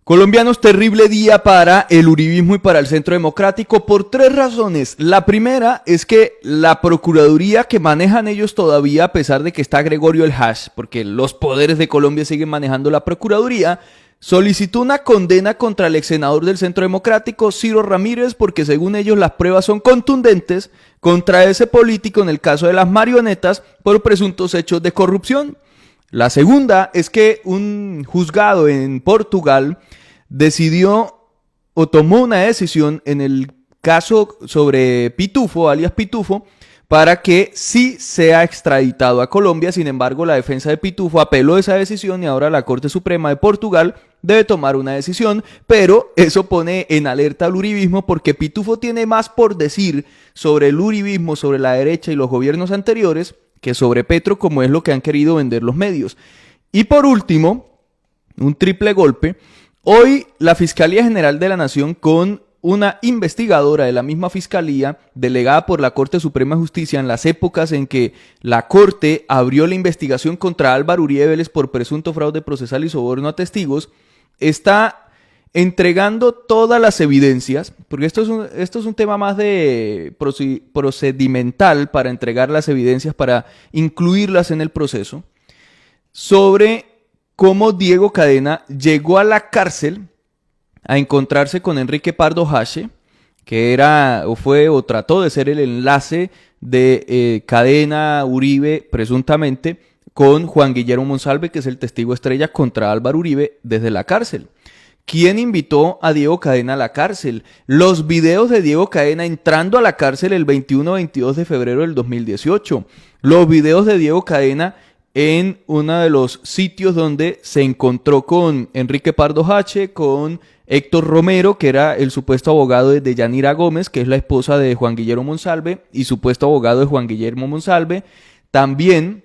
Colombianos, terrible día para el uribismo y para el Centro Democrático por tres razones. La primera es que la procuraduría que manejan ellos todavía, a pesar de que está Gregorio El Hash, porque los poderes de Colombia siguen manejando la procuraduría, solicitó una condena contra el ex senador del Centro Democrático, Ciro Ramírez, porque según ellos las pruebas son contundentes contra ese político en el caso de las marionetas por presuntos hechos de corrupción. La segunda es que un juzgado en Portugal decidió o tomó una decisión en el caso sobre Pitufo, alias Pitufo, para que sí sea extraditado a Colombia. Sin embargo, la defensa de Pitufo apeló esa decisión y ahora la Corte Suprema de Portugal debe tomar una decisión, pero eso pone en alerta al uribismo porque Pitufo tiene más por decir sobre el uribismo, sobre la derecha y los gobiernos anteriores que sobre Petro, como es lo que han querido vender los medios. Y por último, un triple golpe, hoy la Fiscalía General de la Nación con una investigadora de la misma Fiscalía, delegada por la Corte Suprema de Justicia en las épocas en que la Corte abrió la investigación contra Álvaro Uribe Vélez por presunto fraude procesal y soborno a testigos, está entregando todas las evidencias, porque esto es un tema más de procedimental para entregar las evidencias, para incluirlas en el proceso, sobre cómo Diego Cadena llegó a la cárcel a encontrarse con Enrique Pardo Hache, que era o fue o trató de ser el enlace de Cadena Uribe, presuntamente, con Juan Guillermo Monsalve, que es el testigo estrella contra Álvaro Uribe desde la cárcel. ¿Quién invitó a Diego Cadena a la cárcel? Los videos de Diego Cadena entrando a la cárcel el 21-22 de febrero del 2018. Los videos de Diego Cadena en uno de los sitios donde se encontró con Enrique Pardo Hache, con Héctor Romero, que era el supuesto abogado de Yanira Gómez, que es la esposa de Juan Guillermo Monsalve, y supuesto abogado de Juan Guillermo Monsalve. También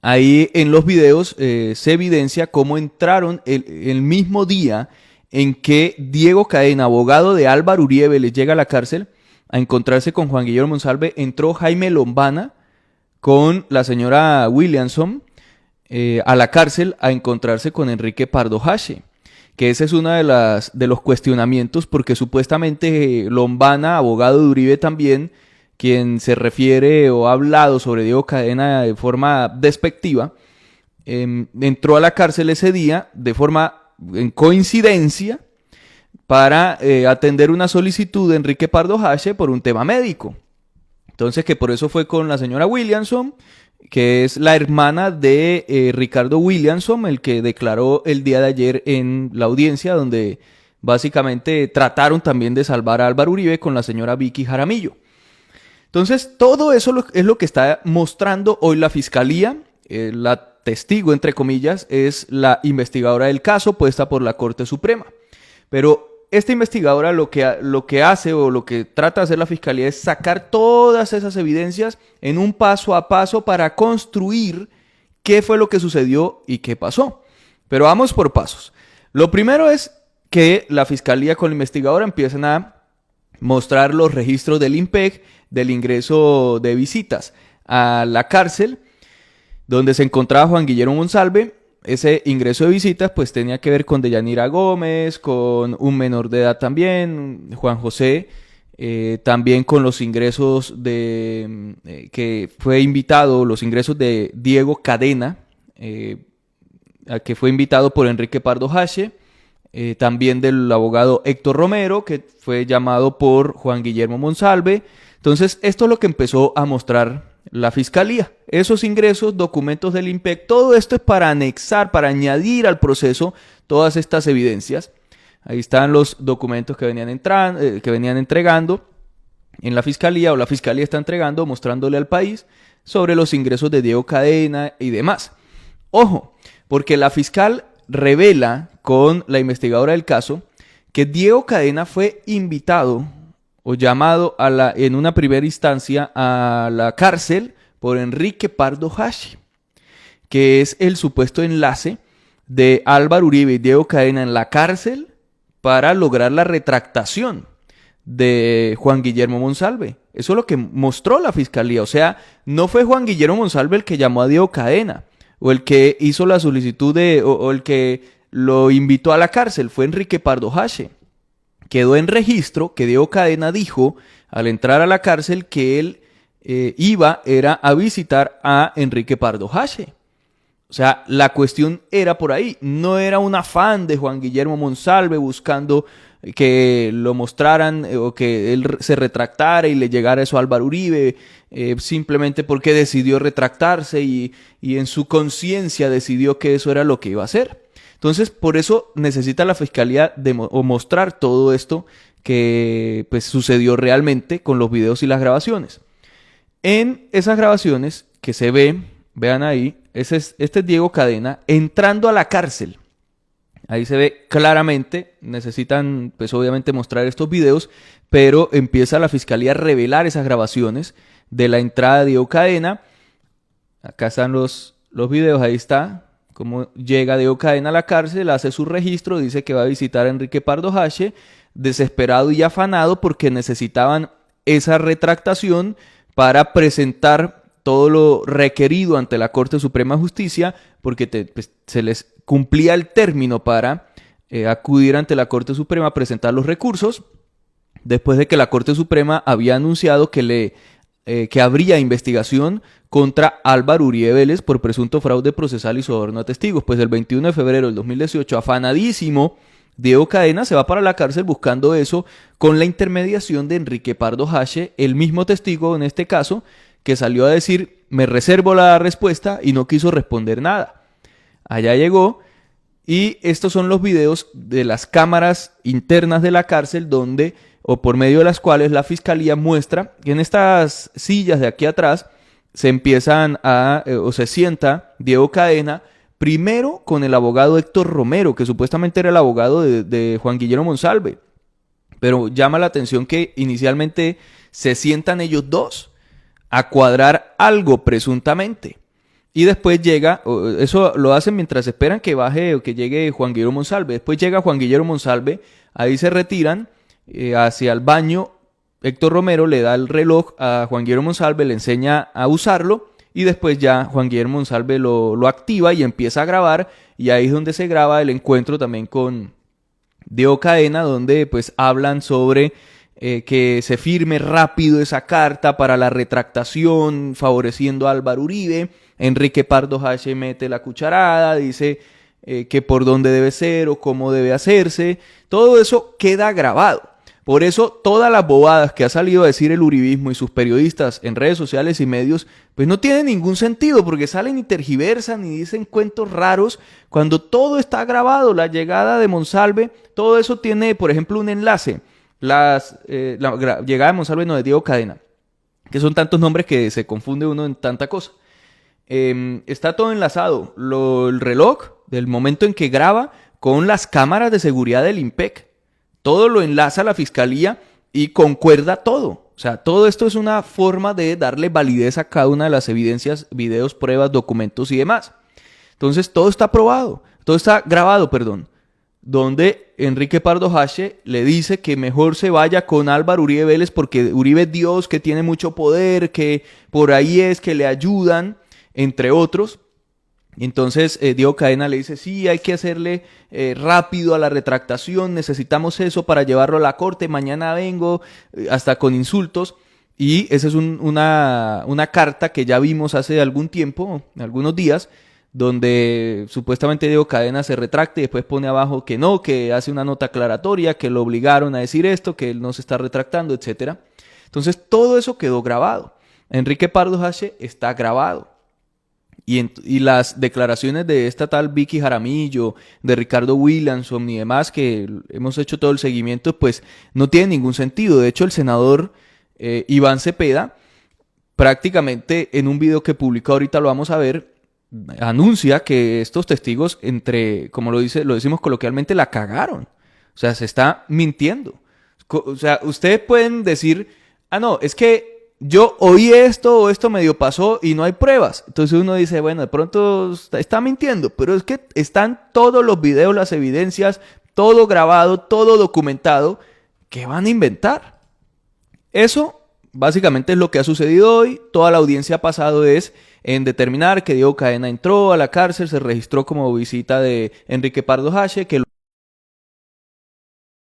ahí en los videos se evidencia cómo entraron el mismo día en que Diego Cadena, abogado de Álvaro Uribe, les llega a la cárcel a encontrarse con Juan Guillermo Monsalve. Entró Jaime Lombana con la señora Williamson a la cárcel a encontrarse con Enrique Pardo Hache, que ese es uno de los cuestionamientos, porque supuestamente Lombana, abogado de Uribe también, quien se refiere o ha hablado sobre Diego Cadena de forma despectiva, entró a la cárcel ese día de forma en coincidencia para atender una solicitud de Enrique Pardo Hache por un tema médico. Entonces, que por eso fue con la señora Williamson, que es la hermana de Ricardo Williamson, el que declaró el día de ayer en la audiencia, donde básicamente trataron también de salvar a Álvaro Uribe con la señora Vicky Jaramillo. Entonces, todo eso es lo que está mostrando hoy la Fiscalía. La testigo, entre comillas, es la investigadora del caso puesta por la Corte Suprema. Pero esta investigadora lo que hace o lo que trata de hacer la Fiscalía es sacar todas esas evidencias en un paso a paso para construir qué fue lo que sucedió y qué pasó. Pero vamos por pasos. Lo primero es que la Fiscalía con la investigadora empiezan a mostrar los registros del INPEC, del ingreso de visitas a la cárcel donde se encontraba Juan Guillermo Monsalve. Ese ingreso de visitas pues tenía que ver con Deyanira Gómez, con un menor de edad también, Juan José, también con los ingresos que fue invitado, los ingresos de Diego Cadena, que fue invitado por Enrique Pardo Hache, también del abogado Héctor Romero, que fue llamado por Juan Guillermo Monsalve. Entonces, esto es lo que empezó a mostrar la Fiscalía. Esos ingresos, documentos del INPEC, todo esto es para anexar, para añadir al proceso todas estas evidencias. Ahí están los documentos que venían entregando en la Fiscalía, o la Fiscalía está entregando, mostrándole al país sobre los ingresos de Diego Cadena y demás. Ojo, porque la fiscal revela con la investigadora del caso que Diego Cadena fue invitado o llamado en una primera instancia a la cárcel por Enrique Pardo Hache, que es el supuesto enlace de Álvaro Uribe y Diego Cadena en la cárcel para lograr la retractación de Juan Guillermo Monsalve. Eso es lo que mostró la Fiscalía. O sea, no fue Juan Guillermo Monsalve el que llamó a Diego Cadena, o el que hizo la solicitud o el que lo invitó a la cárcel, fue Enrique Pardo Hache. Quedó en registro que Diego Cadena dijo al entrar a la cárcel que él era a visitar a Enrique Pardo Hache. O sea, la cuestión era por ahí, no era un afán de Juan Guillermo Monsalve buscando que lo mostraran o que él se retractara y le llegara eso a Álvaro Uribe, simplemente porque decidió retractarse y en su conciencia decidió que eso era lo que iba a hacer. Entonces, por eso necesita la fiscalía mostrar todo esto que pues, sucedió realmente con los videos y las grabaciones. En esas grabaciones que se vean ahí, este es Diego Cadena entrando a la cárcel. Ahí se ve claramente, necesitan pues obviamente mostrar estos videos, pero empieza la fiscalía a revelar esas grabaciones de la entrada de Diego Cadena. Acá están los videos, ahí está, cómo llega Diego Cadena a la cárcel, hace su registro, dice que va a visitar a Enrique Pardo Hache, desesperado y afanado porque necesitaban esa retractación para presentar todo lo requerido ante la Corte Suprema de Justicia, porque pues, se les cumplía el término para acudir ante la Corte Suprema a presentar los recursos, después de que la Corte Suprema había anunciado que habría investigación contra Álvaro Uribe Vélez por presunto fraude procesal y soborno a testigos. Pues el 21 de febrero del 2018, afanadísimo, Diego Cadena se va para la cárcel buscando eso con la intermediación de Enrique Pardo Hache, el mismo testigo en este caso, que salió a decir, me reservo la respuesta y no quiso responder nada. Allá llegó y estos son los videos de las cámaras internas de la cárcel donde, o por medio de las cuales la fiscalía muestra que en estas sillas de aquí atrás se se sienta Diego Cadena primero con el abogado Héctor Romero, que supuestamente era el abogado de Juan Guillermo Monsalve. Pero llama la atención que inicialmente se sientan ellos dos a cuadrar algo presuntamente. Y después llega, eso lo hacen mientras esperan que baje o que llegue Juan Guillermo Monsalve. Después llega Juan Guillermo Monsalve, ahí se retiran hacia el baño. Héctor Romero le da el reloj a Juan Guillermo Monsalve, le enseña a usarlo y después ya Juan Guillermo Monsalve lo activa y empieza a grabar. Y ahí es donde se graba el encuentro también con Diego Cadena, donde pues hablan sobre que se firme rápido esa carta para la retractación favoreciendo a Álvaro Uribe. Enrique Pardo Hache mete la cucharada, dice que por dónde debe ser o cómo debe hacerse. Todo eso queda grabado. Por eso todas las bobadas que ha salido a decir el uribismo y sus periodistas en redes sociales y medios, pues no tienen ningún sentido, porque salen y tergiversan y dicen cuentos raros cuando todo está grabado. La llegada de Monsalve, todo eso tiene, por ejemplo, un enlace. La llegada de Monsalve, no, de Diego Cadena, que son tantos nombres que se confunde uno en tanta cosa. Está todo enlazado, el reloj del momento en que graba con las cámaras de seguridad del IMPEC. Todo lo enlaza la fiscalía y concuerda todo. O sea, todo esto es una forma de darle validez a cada una de las evidencias, videos, pruebas, documentos y demás. Entonces, todo está probado, todo está grabado, donde Enrique Pardo Hache le dice que mejor se vaya con Álvaro Uribe Vélez porque Uribe es Dios, que tiene mucho poder, que por ahí es que le ayudan, entre otros. Entonces Diego Cadena le dice, sí, hay que hacerle rápido a la retractación, necesitamos eso para llevarlo a la corte, mañana vengo, hasta con insultos. Y esa es una carta que ya vimos hace algún tiempo, algunos días, donde supuestamente Diego Cadena se retracta y después pone abajo que no, que hace una nota aclaratoria, que lo obligaron a decir esto, que él no se está retractando, etc. Entonces todo eso quedó grabado. Enrique Pardo Hache está grabado. Y las declaraciones de esta tal Vicky Jaramillo, de Ricardo Williamson y demás, que hemos hecho todo el seguimiento, pues no tienen ningún sentido. De hecho, el senador Iván Cepeda, prácticamente en un video que publicó, ahorita lo vamos a ver, anuncia que estos testigos, como lo decimos coloquialmente, la cagaron. O sea, se está mintiendo. O sea, ustedes pueden decir, no, es que yo oí esto o esto medio pasó y no hay pruebas. Entonces uno dice, bueno, de pronto está mintiendo, pero es que están todos los videos, las evidencias, todo grabado, todo documentado. ¿Qué van a inventar? Eso Básicamente es lo que ha sucedido hoy. Toda la audiencia ha pasado es en determinar que Diego Cadena entró a la cárcel, se registró como visita de Enrique Pardo Hache, que